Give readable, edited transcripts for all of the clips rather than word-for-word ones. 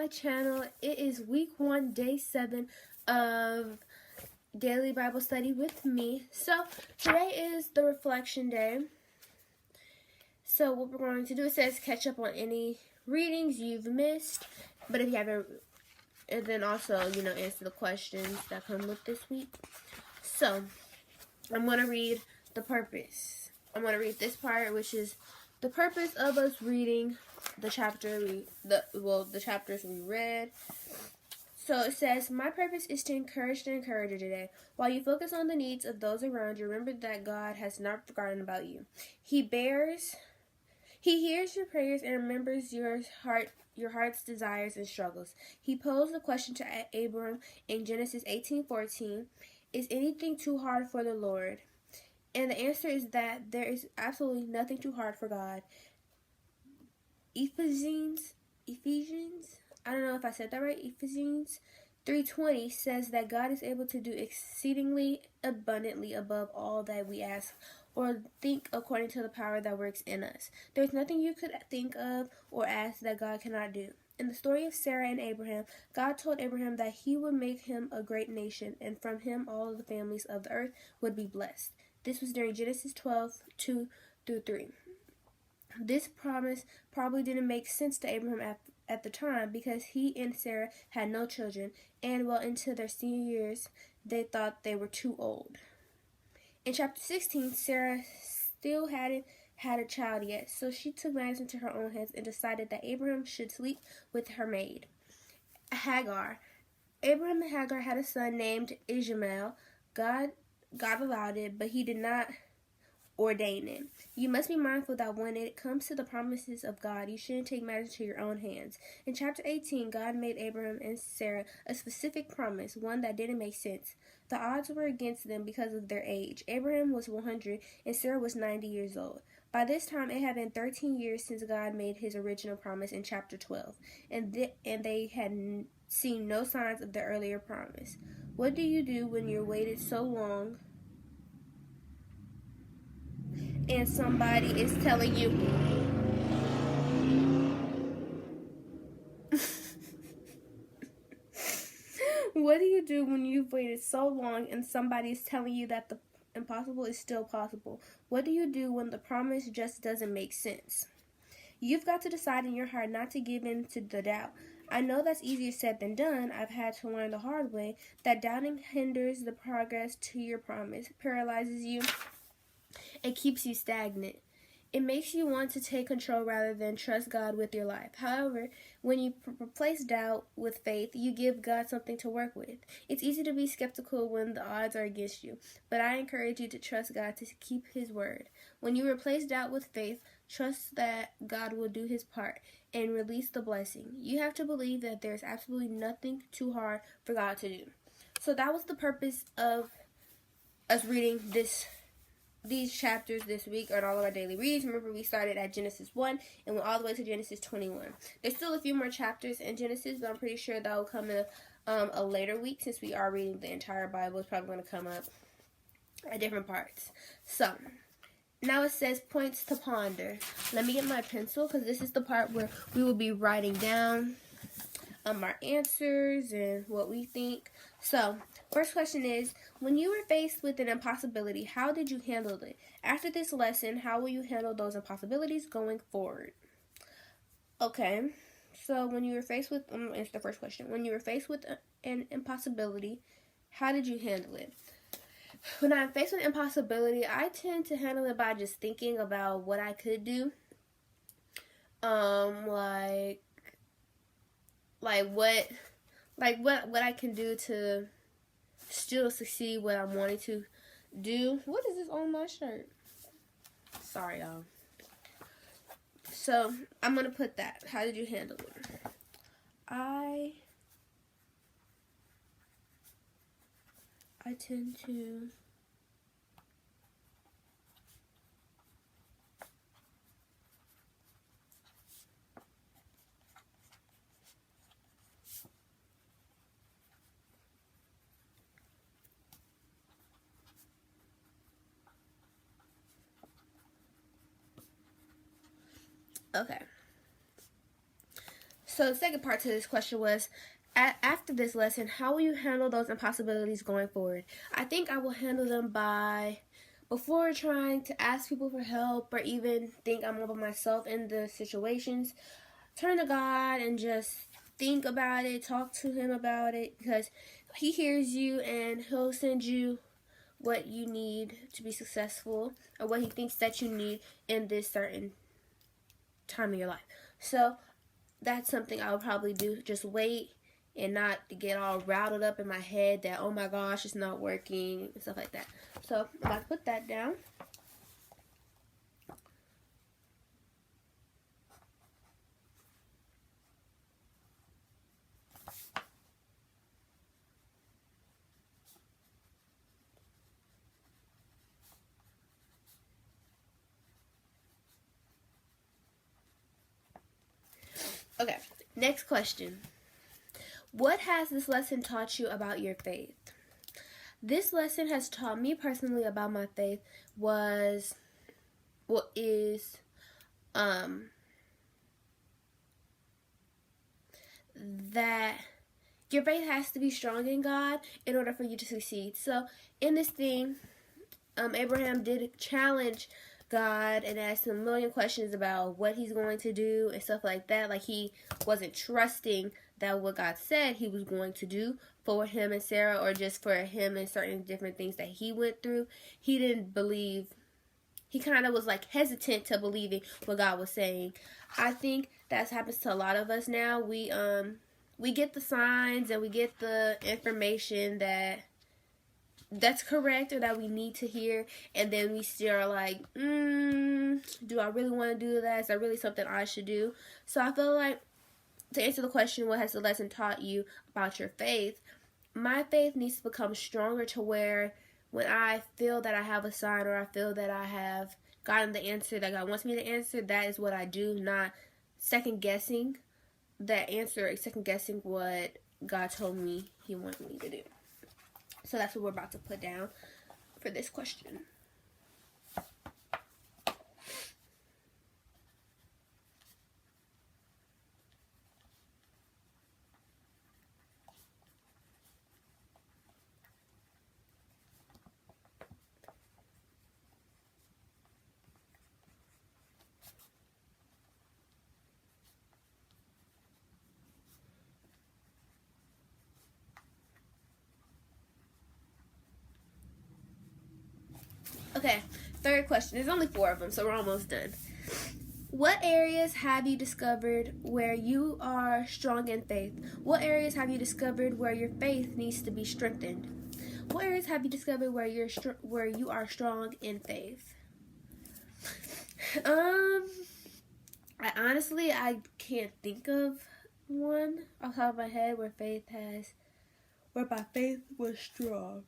my channel. It is week 1, day 7 of daily Bible study with me. So today is the reflection day. So what we're going to do, it says catch up on any readings you've missed. But if you haven't, and then also, answer the questions that come with this week. So I'm going to read the purpose. I'm going to read this part, which is the purpose of us reading the chapters we read. So it says, my purpose is to encourage the encourager today. While you focus on the needs of those around you, remember that God has not forgotten about you. He hears your prayers and remembers your heart's desires and struggles. He posed the question to Abram in Genesis 18:14, is anything too hard for the Lord? And the answer is that there is absolutely nothing too hard for God. Ephesians, I don't know if I said that right, Ephesians 3:20 says that God is able to do exceedingly abundantly above all that we ask or think according to the power that works in us. There's nothing you could think of or ask that God cannot do. In the story of Sarah and Abraham, God told Abraham that he would make him a great nation, and from him all of the families of the earth would be blessed. This was during Genesis 12:2-3. This promise probably didn't make sense to Abraham at the time because he and Sarah had no children, and well into their senior years, they thought they were too old. In chapter 16, Sarah still hadn't had a child yet, so she took matters into her own hands and decided that Abraham should sleep with her maid, Hagar. Abraham and Hagar had a son named Ishmael. God allowed it, but he did not ordain it. You must be mindful that when it comes to the promises of God, you shouldn't take matters into your own hands. In chapter 18, God made Abraham and Sarah a specific promise, one that didn't make sense. The odds were against them because of their age. Abraham was 100 and Sarah was 90 years old. By this time, it had been 13 years since God made his original promise in chapter 12, and they had seen no signs of the earlier promise. What do you do when you've waited so long and somebody is telling you what do you do when you've waited so long and somebody is telling you that the impossible is still possible? What do you do when the promise just doesn't make sense? You've got to decide in your heart not to give in to the doubt. I know that's easier said than done. I've had to learn the hard way that doubting hinders the progress to your promise, paralyzes you, and keeps you stagnant. It makes you want to take control rather than trust God with your life. However, when you replace doubt with faith, you give God something to work with. It's easy to be skeptical when the odds are against you, but I encourage you to trust God to keep his word. When you replace doubt with faith, trust that God will do his part and release the blessing. You have to believe that there's absolutely nothing too hard for God to do. So that was the purpose of us reading these chapters this week on all of our daily reads. Remember, we started at Genesis 1 and went all the way to Genesis 21. There's still a few more chapters in Genesis, but I'm pretty sure that will come in a later week since we are reading the entire Bible. It's probably going to come up at different parts. So, now it says points to ponder. Let me get my pencil because this is the part where we will be writing down our answers and what we think. So, first question is, when you were faced with an impossibility, how did you handle it? After this lesson, how will you handle those impossibilities going forward? Okay, so when you were faced with, I'm going to answer the first question. When you were faced with an impossibility, how did you handle it? When I'm faced with impossibility, I tend to handle it by just thinking about what I could do. What I can do to still succeed what I'm wanting to do. What is this on my shirt? Sorry, y'all. So, I'm going to put that. How did you handle it? I tend to okay. So the second part to this question was, after this lesson, how will you handle those impossibilities going forward? I think I will handle them by, before trying to ask people for help or even think I'm all by myself in the situations, turn to God and just think about it, talk to Him about it, because He hears you and He'll send you what you need to be successful, or what He thinks that you need in this certain time in your life. So that's something I would probably do. Just wait and not to get all routed up in my head that, oh my gosh, it's not working and stuff like that. So I'm about to put that down. Okay, next question. What has this lesson taught you about your faith? This lesson has taught me personally about my faith is that your faith has to be strong in God in order for you to succeed. So in this thing, Abraham did challenge God and asked him a million questions about what he's going to do and stuff like that. Like, he wasn't trusting that what God said He was going to do for him and Sarah, or just for him and certain different things that he went through. He didn't believe. He kind of was like hesitant to believing what God was saying. I think that happens to a lot of us now. We get the signs and we get the information that's correct or that we need to hear, and then we still are like, do I really want to do that? Is that really something I should do? So I feel like, to answer the question, what has the lesson taught you about your faith? My faith needs to become stronger to where when I feel that I have a sign, or I feel that I have gotten the answer that God wants me to answer, that is what I do, not second guessing that answer, second guessing what God told me He wanted me to do. So that's what we're about to put down for this question. Okay, third question. There's only 4 of them, so we're almost done. What areas have you discovered where you are strong in faith? What areas have you discovered where your faith needs to be strengthened? What areas have you discovered where you are strong in faith? I can't think of one off the top of my head where my faith was strong.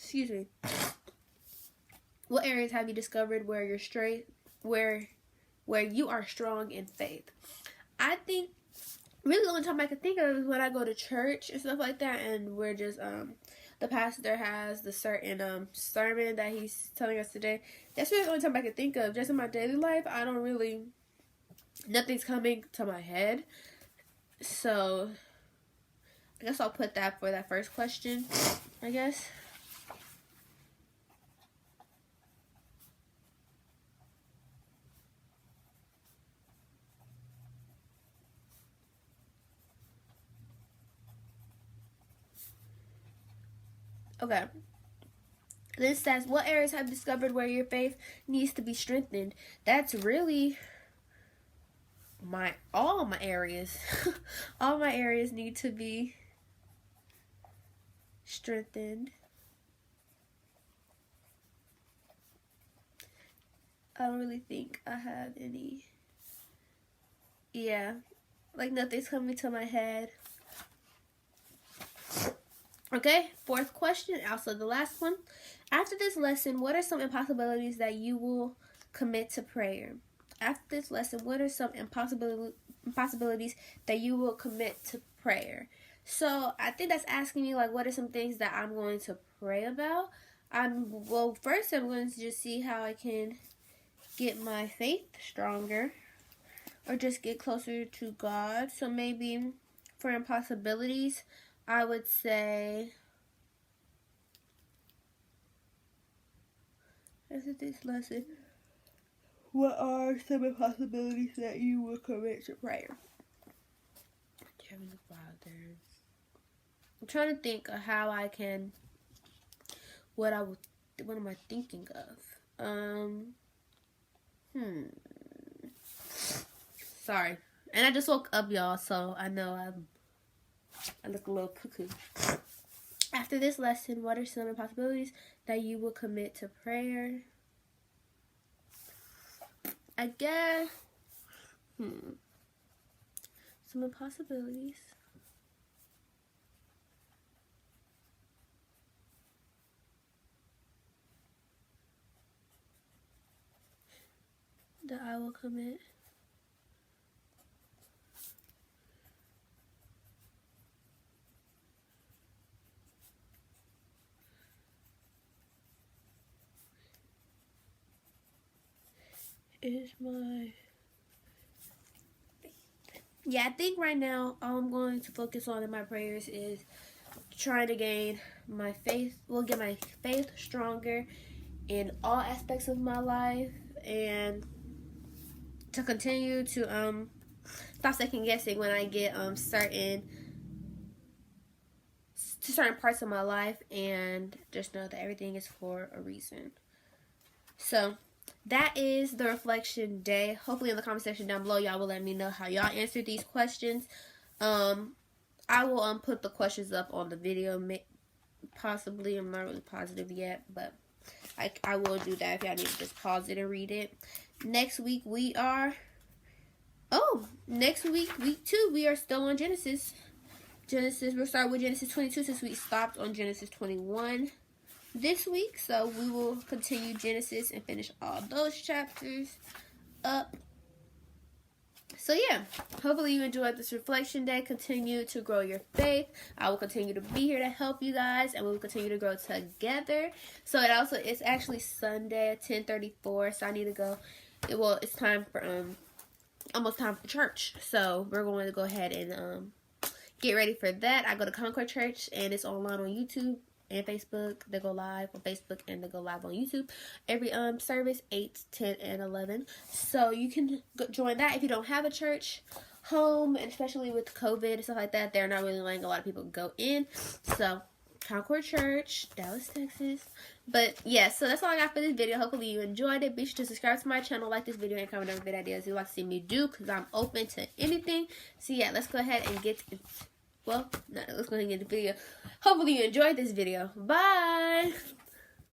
Excuse me. What areas have you discovered where you are strong in faith? I think really the only time I can think of is when I go to church and stuff like that, and we're just the pastor has the certain sermon that he's telling us today. That's really the only time I can think of. Just in my daily life, nothing's coming to my head. So I guess I'll put that for that first question, I guess. Okay. This says, what areas have you discovered where your faith needs to be strengthened? That's really all my areas. All my areas need to be strengthened. I don't really think I have any. Yeah, like nothing's coming to my head. Okay, 4th question, also the last one. After this lesson, what are some impossibilities that you will commit to prayer? After this lesson, what are some impossibilities that you will commit to prayer? So I think that's asking me, like, what are some things that I'm going to pray about? First I'm going to just see how I can get my faith stronger. or just get closer to God. So maybe for impossibilities, I would say, after this lesson, what are some impossibilities that you will commit to prayer? Heavenly Father. I'm trying to think of how I can, what am I thinking of? Sorry. And I just woke up, y'all, so I know I look a little cuckoo. After this lesson, what are some impossibilities that you will commit to prayer? I guess, some impossibilities. That I will commit. I think right now all I'm going to focus on in my prayers is trying to gain my faith, get my faith stronger in all aspects of my life, and to continue to stop second guessing when I get certain parts of my life, and just know that everything is for a reason. So that is the reflection day. Hopefully in the comment section down below, y'all will let me know how y'all answered these questions. I will put the questions up on the video, possibly. I'm not really positive yet, but I will do that if y'all need to just pause it and read it. Next week week 2, we are still on Genesis. We'll start with Genesis 22 since we stopped on Genesis 21 this week. So we will continue Genesis and finish all those chapters up. So yeah, hopefully you enjoyed this reflection day. Continue to grow your faith. I will continue to be here to help you guys, and we will continue to grow together. So it's actually Sunday at 10:34, so I need to go. It's time for almost time for church. So we're going to go ahead and get ready for that. I go to Concord Church, and it's online on YouTube and Facebook. They go live on Facebook and they go live on YouTube every service, 8, 10, and 11. So you can join that if you don't have a church home, and especially with COVID and stuff like that, they're not really letting a lot of people go in. So Concord Church, Dallas, Texas. But yeah, so that's all I got for this video. Hopefully you enjoyed it. Be sure to subscribe to my channel, like this video, and comment on good ideas you'd like to see me do, because I'm open to anything. So yeah, let's go ahead and let's go ahead and get the video. Hopefully you enjoyed this video. Bye!